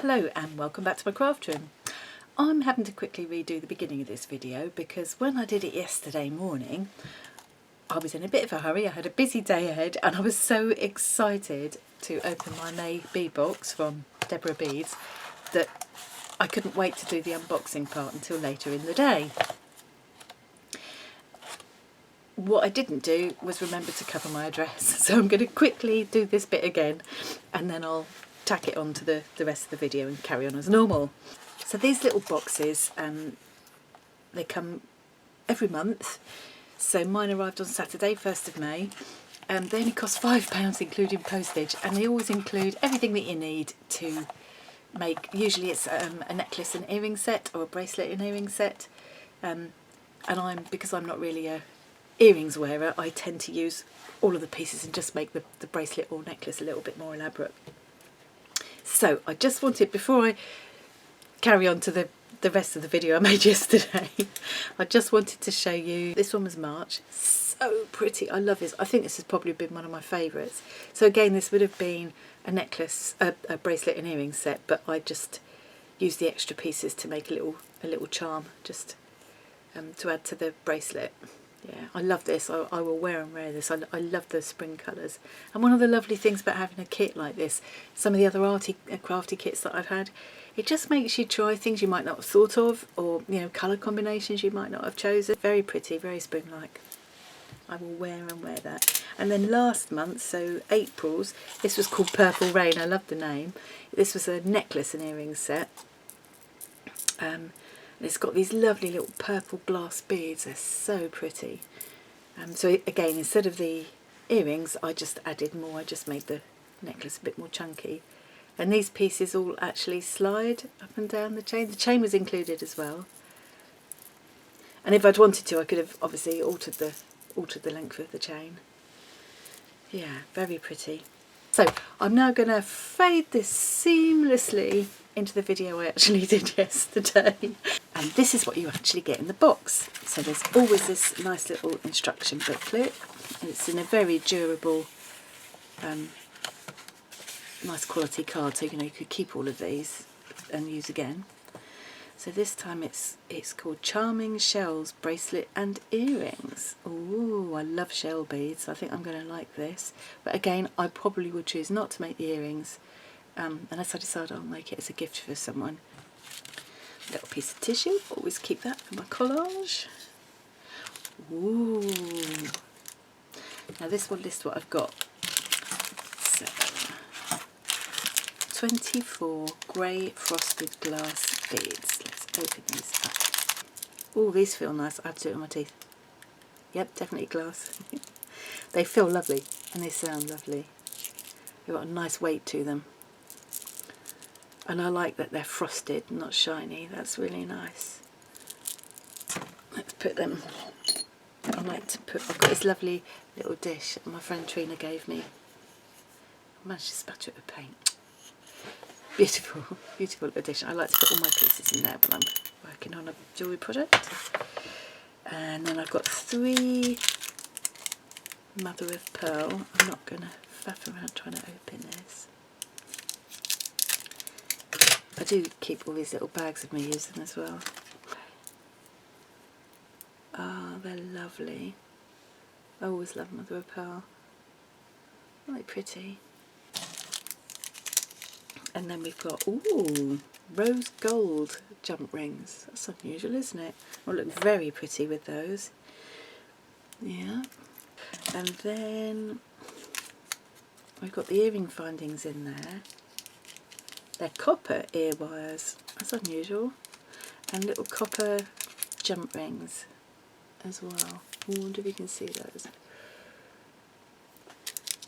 Hello and welcome back to my craft room. I'm having to quickly redo the beginning of this video because when I did it yesterday morning I was in a bit of a hurry. I had a busy day ahead and I was so excited to open my May bead box from Deborah Beads that I couldn't wait to do the unboxing part until later in the day. What I didn't do was remember to cover my address, so I'm going to quickly do this bit again and then I'll tack it on to the rest of the video and carry on as normal. So these little boxes, they come every month. So mine arrived on Saturday, 1st of May. They only cost £5 including postage, and they always include everything that you need to make. Usually it's a necklace and earring set or a bracelet and earring set. And because I'm not really a earrings wearer, I tend to use all of the pieces and just make the bracelet or necklace a little bit more elaborate. So I just wanted, before I carry on to the rest of the video I made yesterday, I just wanted to show you, this one was March, so pretty, I love this. I think this has probably been one of my favourites. So again, this would have been a necklace, a bracelet and earring set, but I just used the extra pieces to make a little charm, just to add to the bracelet. Yeah, I love this. I will wear and wear this. I love the spring colours. And one of the lovely things about having a kit like this, some of the other arty, crafty kits that I've had, it just makes you try things you might not have thought of, or colour combinations you might not have chosen. Very pretty, very spring-like. I will wear and wear that. And then last month, so April's, this was called Purple Rain. I love the name. This was a necklace and earrings set. It's got these lovely little purple glass beads. They're so pretty. So again, instead of the earrings, I just added more. I just made the necklace a bit more chunky. And these pieces all actually slide up and down the chain. The chain was included as well. And if I'd wanted to, I could have obviously altered the length of the chain. Yeah, very pretty. So I'm now going to fade this seamlessly into the video I actually did yesterday. And this is what you actually get in the box. So there's always this nice little instruction booklet. It's in a very durable, nice quality card, so you could keep all of these and use again. So this time it's called Charming Shells, Bracelet and Earrings. Ooh, I love shell beads. I think I'm going to like this. But again, I probably would choose not to make the earrings unless I decide I'll make it as a gift for someone. A little piece of tissue, always keep that for my collage. Ooh. Now this one lists what I've got. So, 24 grey frosted glass beads. Let's open these up. Oh, these feel nice. I have to do it on my teeth. Yep, definitely glass. They feel lovely and they sound lovely. They've got a nice weight to them. And I like that they're frosted, not shiny. That's really nice. Let's put them. I like to put. I've got this lovely little dish that my friend Trina gave me. I managed to spatter it with paint. Beautiful, beautiful little dish. I like to put all my pieces in there when I'm working on a jewellery project. And then I've got 3 mother of pearl. I'm not going to faff around trying to open this. I do keep all these little bags of me using as well. Oh, they're lovely. I always love mother of pearl. Really pretty. And then we've got, ooh, rose gold jump rings. That's unusual, isn't it? Will look very pretty with those. Yeah. And then we've got the earring findings in there. They're copper ear wires. That's unusual. And little copper jump rings as well. I wonder if you can see those.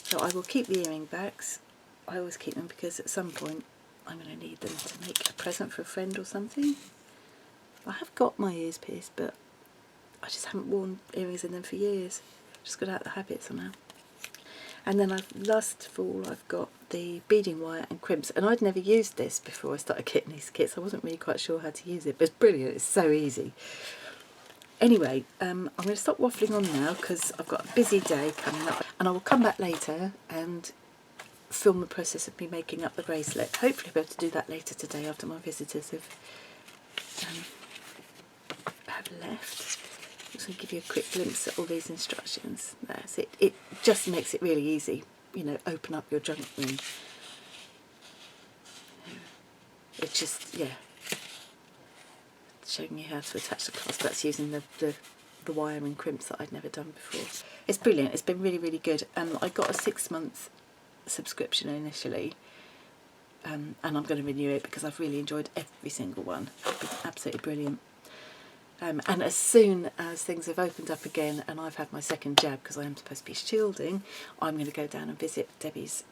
So I will keep the earring backs. I always keep them because at some point I'm going to need them to make a present for a friend or something. I have got my ears pierced, but I just haven't worn earrings in them for years. Just got out of the habit somehow. And then last of all I've got the beading wire and crimps, and I'd never used this before I started getting these kits. I wasn't really quite sure how to use it, but it's brilliant. It's so easy. Anyway, I'm going to stop waffling on now because I've got a busy day coming up, and I will come back later and film the process of me making up the bracelet. Hopefully I'll be able to do that later today after my visitors have left. I'm just going to give you a quick glimpse at all these instructions. That's it. It just makes it really easy. You know, open up your junk ring. It's just, yeah, showing you how to attach the clasp. That's using the wire and crimps that I'd never done before. It's brilliant. It's been really, really good. I got a 6-month subscription initially, and I'm going to renew it because I've really enjoyed every single one. It's been absolutely brilliant. And as soon as things have opened up again and I've had my second jab, because I am supposed to be shielding, I'm going to go down and visit Debbie's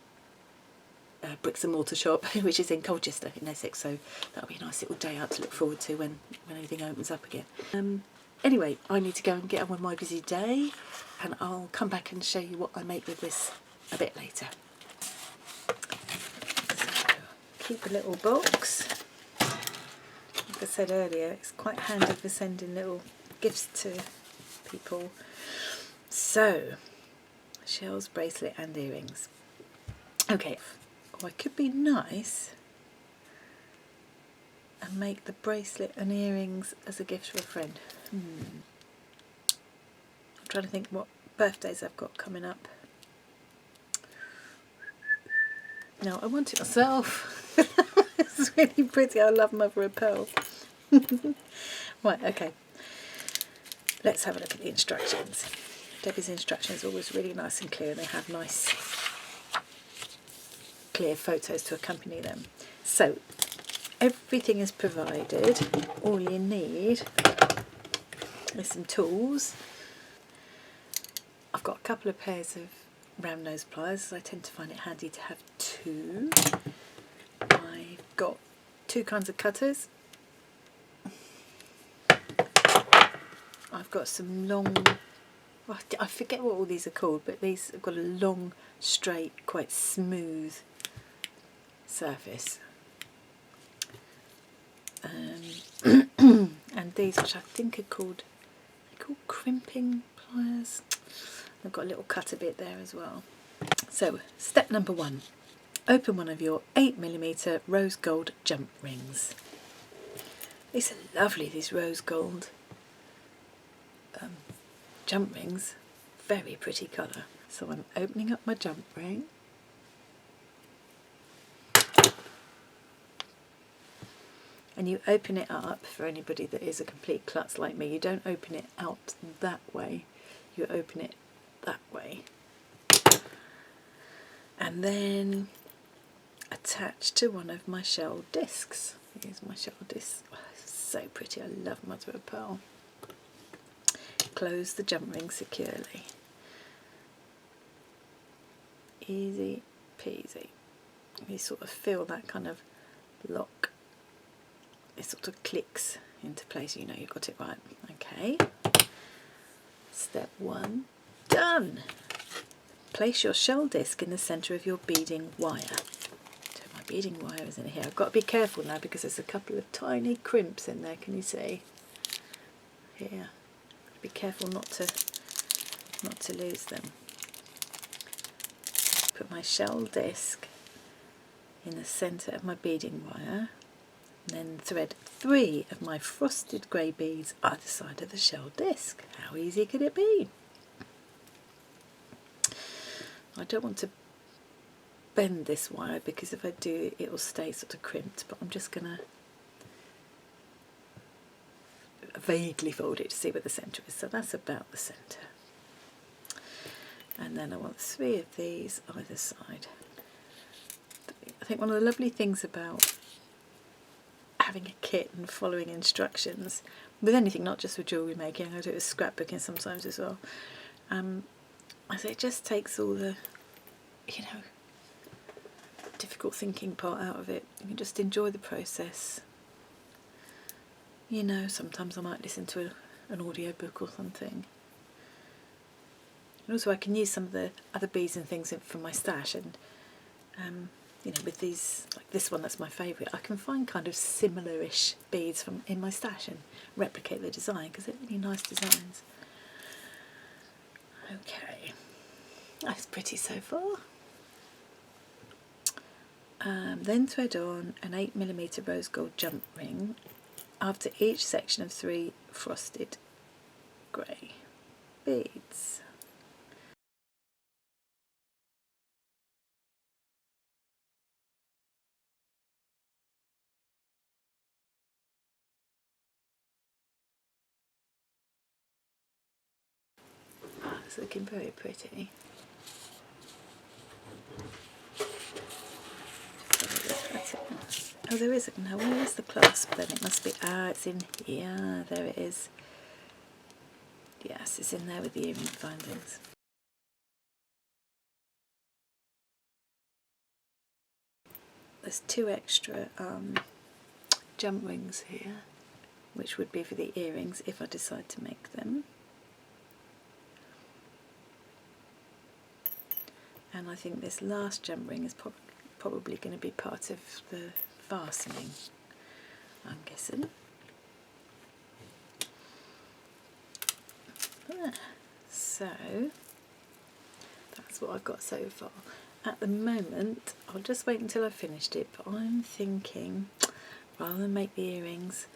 bricks and mortar shop, which is in Colchester in Essex, so that'll be a nice little day out to look forward to when everything opens up again. Anyway, I need to go and get on with my busy day, and I'll come back and show you what I make with this a bit later. So, keep a little box. Like I said earlier, it's quite handy for sending little gifts to people. So, shells, bracelet and earrings. Okay, I could be nice and make the bracelet and earrings as a gift for a friend. I'm trying to think what birthdays I've got coming up. No, I want it myself. It's really pretty. I love mother of pearl. Right, okay. Let's have a look at the instructions. Debbie's instructions are always really nice and clear, and they have nice clear photos to accompany them. So everything is provided. All you need is some tools. I've got a couple of pairs of round nose pliers. I tend to find it handy to have 2. I've got 2 kinds of cutters. I've got some long, I forget what all these are called, but these have got a long, straight, quite smooth surface. And these, which I think are called crimping pliers. I've got a little cutter bit there as well. So, step number 1. Open one of your 8mm rose gold jump rings. These are lovely, these rose gold jump rings. Very pretty colour. So I'm opening up my jump ring. And you open it up, for anybody that is a complete klutz like me, you don't open it out that way, you open it that way. And then attach to one of my shell discs. Here's my shell disc. Oh, it's so pretty, I love mother of pearl. Close the jump ring securely. Easy peasy. You sort of feel that kind of lock. It sort of clicks into place, you know you've got it right. Okay. Step 1, done. Place your shell disc in the centre of your beading wire. So my beading wire is in here. I've got to be careful now because there's a couple of tiny crimps in there, can you see? Here. Be careful not to lose them. Put my shell disc in the centre of my beading wire. And then thread 3 of my frosted grey beads either side of the shell disc. How easy could it be? I don't want to bend this wire because if I do it will stay sort of crimped, but I'm just going to vaguely fold it to see where the centre is. So that's about the centre. And then I want 3 of these either side. I think one of the lovely things about having a kit and following instructions with anything, not just with jewellery making, I do it with scrapbooking sometimes as well. I say it just takes all the, you know, difficult thinking part out of it. You can just enjoy the process. You know, sometimes I might listen to an audio book or something. And also I can use some of the other beads and things from my stash, and you know, with these, like this one that's my favourite, I can find kind of similar-ish beads from in my stash and replicate the design because they're really nice designs. Okay, that's pretty so far. Then thread on an 8mm rose gold jump ring after each section of 3 frosted grey beads. It's looking very pretty. Oh, there is a, now where is the clasp then? It must be, it's in here, there it is. Yes, it's in there with the earring findings. There's 2 extra jump rings here, which would be for the earrings if I decide to make them. And I think this last jump ring is probably going to be part of the fastening, I'm guessing. So that's what I've got so far. At the moment, I'll just wait until I've finished it, but I'm thinking rather than make the earrings,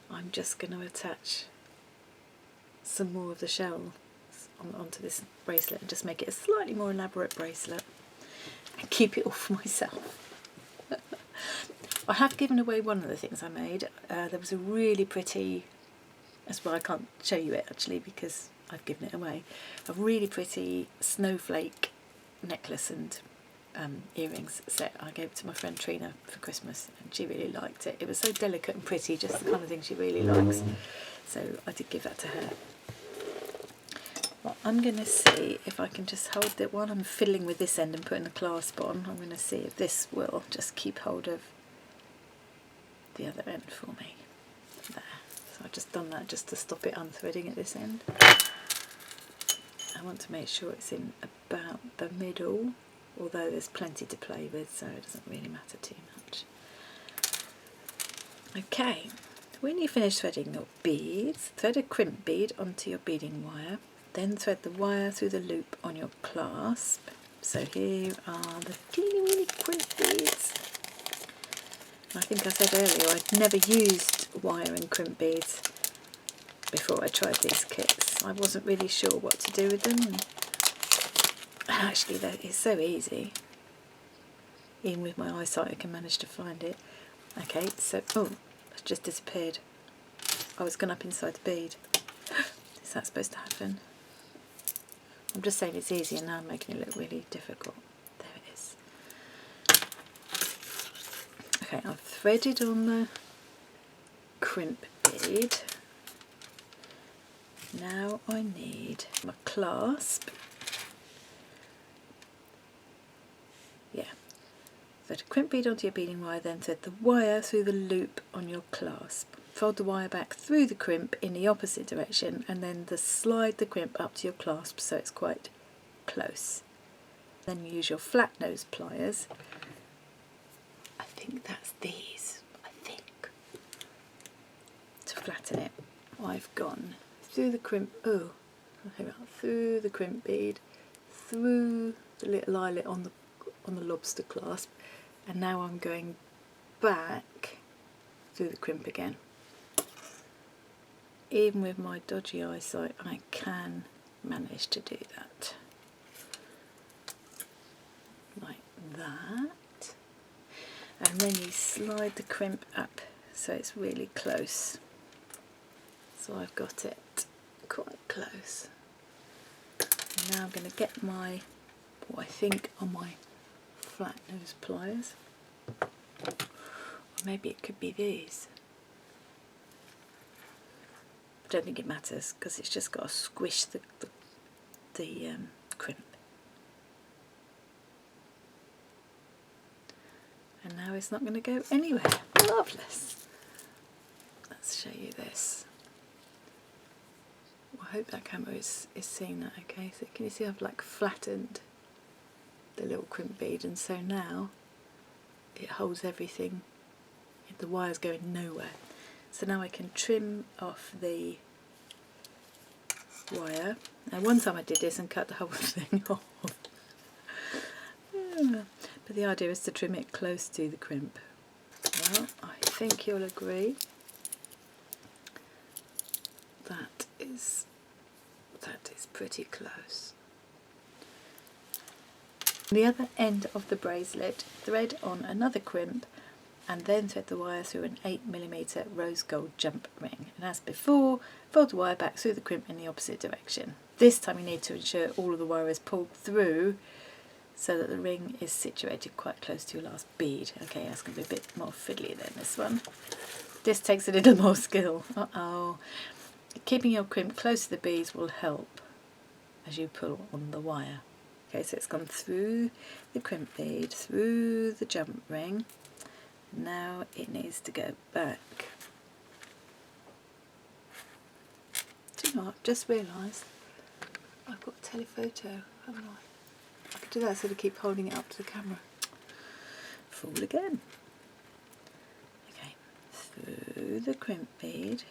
I'm just going to attach some more of the shells onto this bracelet and just make it a slightly more elaborate bracelet and keep it all for myself. I have given away one of the things I made. There was a really pretty, that's why I can't show you it actually because I've given it away, a really pretty snowflake necklace and earrings set. I gave it to my friend Trina for Christmas and she really liked it. It was so delicate and pretty, just the kind of thing she really likes. So I did give that to her. Well, I'm going to see if I can just hold it while I'm fiddling with this end and putting the clasp on. I'm going to see if this will just keep hold of the other end for me. There. So I've just done that just to stop it unthreading at this end. I want to make sure it's in about the middle, although there's plenty to play with, so it doesn't really matter too much. Okay, when you finish threading your beads, thread a crimp bead onto your beading wire, then thread the wire through the loop on your clasp. So here are the teeny weeny crimp beads. I think I said earlier I'd never used wire and crimp beads before I tried these kits. I wasn't really sure what to do with them, and actually it's so easy. Even with my eyesight I can manage to find it. Okay, so, oh, it's just disappeared. Oh, it's gone up inside the bead. Is that supposed to happen? I'm just saying it's easy and now I'm making it look really difficult. There it is. Okay, I've threaded on the crimp bead. Now I need my clasp. Yeah. Thread a crimp bead onto your beading wire, then thread the wire through the loop on your clasp. Fold the wire back through the crimp in the opposite direction and then slide the crimp up to your clasp so it's quite close. Then use your flat nose pliers. I think that's these, to flatten it. I've gone through the crimp, through the crimp bead, through the little eyelet on the lobster clasp, and now I'm going back through the crimp again. Even with my dodgy eyesight, I can manage to do that. Like that. And then you slide the crimp up so it's really close. So I've got it quite close. And now I'm going to get my, what I think are my flat nose pliers. Or maybe it could be these. I don't think it matters because it's just got to squish the crimp. And now it's not going to go anywhere. Marvellous. Let's show you this. Well, I hope that camera is seeing that okay. So can you see I've like flattened the little crimp bead, and so now it holds everything. The wire's going nowhere. So now I can trim off the wire. Now one time I did this and cut the whole thing off. But the idea is to trim it close to the crimp. Well, I think you'll agree that is pretty close. The other end of the bracelet, thread on another crimp and then thread the wire through an 8mm rose gold jump ring. And as before, fold the wire back through the crimp in the opposite direction. This time you need to ensure all of the wire is pulled through so that the ring is situated quite close to your last bead. Okay, that's going to be a bit more fiddly than this one. This takes a little more skill. Uh-oh. Keeping your crimp close to the beads will help as you pull on the wire. Okay, so it's gone through the crimp bead, through the jump ring. Now it needs to go back. Do you know what? I've just realised I've got a telephoto, haven't I? I could do that instead of keep holding it up to the camera. Fool again. Okay, through the crimp bead,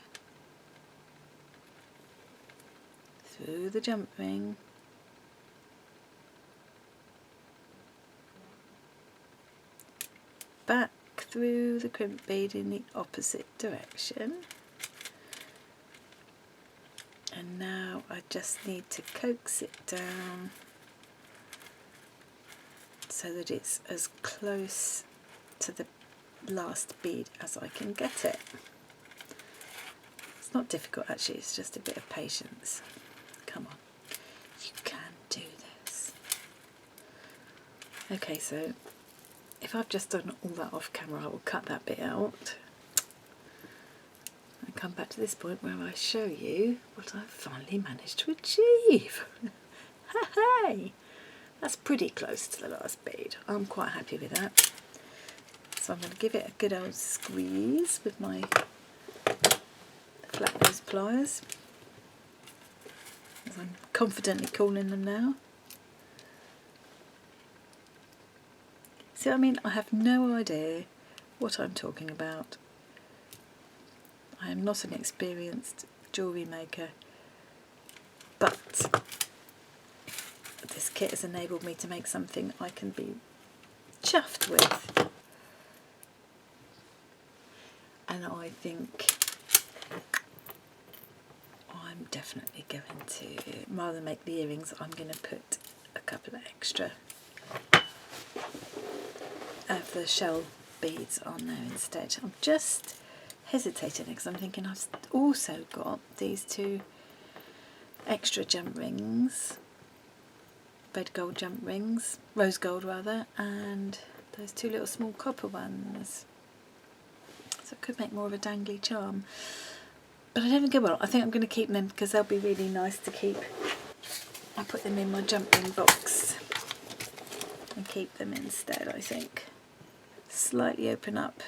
through the jump ring, back through the crimp bead in the opposite direction. And now I just need to coax it down so that it's as close to the last bead as I can get it. It's not difficult actually, it's just a bit of patience. Come on, you can do this. Okay, so if I've just done all that off camera, I will cut that bit out and come back to this point where I show you what I've finally managed to achieve. Hey, that's pretty close to the last bead. I'm quite happy with that. So I'm going to give it a good old squeeze with my flat nose pliers, as I'm confidently calling them now. See what I mean? I have no idea what I'm talking about. I am not an experienced jewellery maker, but this kit has enabled me to make something I can be chuffed with. And I think I'm definitely going to, rather than make the earrings, I'm going to put a couple of extra of the shell beads on there instead. I'm just hesitating because I'm thinking I've also got these two extra jump rings, red gold jump rings, rose gold rather, and those two little small copper ones. So I could make more of a dangly charm. But I don't think I will. I think I'm going to keep them because they'll be really nice to keep. I'll put them in my jump ring box and keep them instead, I think. Slightly open up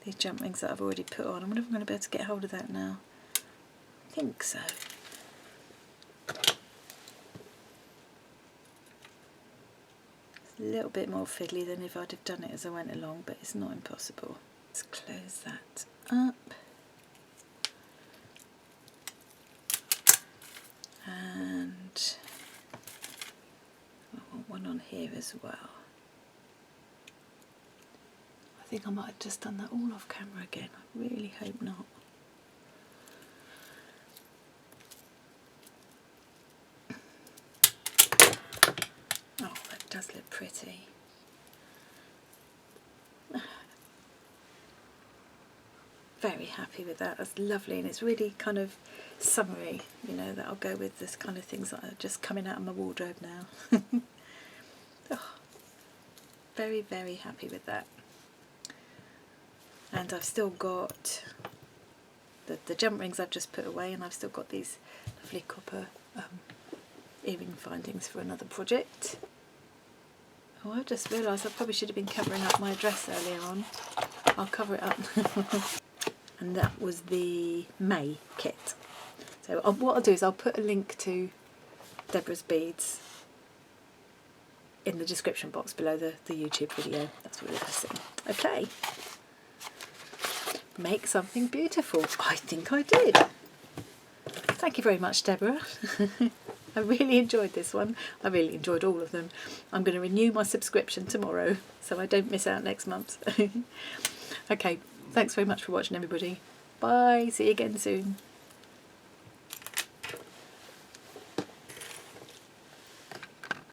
these jump rings that I've already put on. I wonder if I'm going to be able to get hold of that now. I think so. It's a little bit more fiddly than if I'd have done it as I went along, but it's not impossible. Let's close that up. And I want one on here as well. I think I might have just done that all off camera again. I really hope not. Oh, that does look pretty. Very happy with that. That's lovely, and it's really kind of summery, you know, that'll go with this kind of things that are just coming out of my wardrobe now. Oh, very, very happy with that. And I've still got the jump rings I've just put away, and I've still got these lovely copper earring findings for another project. Oh, I've just realised I probably should have been covering up my dress earlier on. I'll cover it up. And that was the May kit. So what I'll do is I'll put a link to Deborah's Beads in the description box below the YouTube video. That's really the best thing. Okay. Make something beautiful. I think I did. Thank you very much, Deborah. I really enjoyed this one. I really enjoyed all of them. I'm going to renew my subscription tomorrow so I don't miss out next month. Okay, thanks very much for watching, everybody. Bye, see you again soon.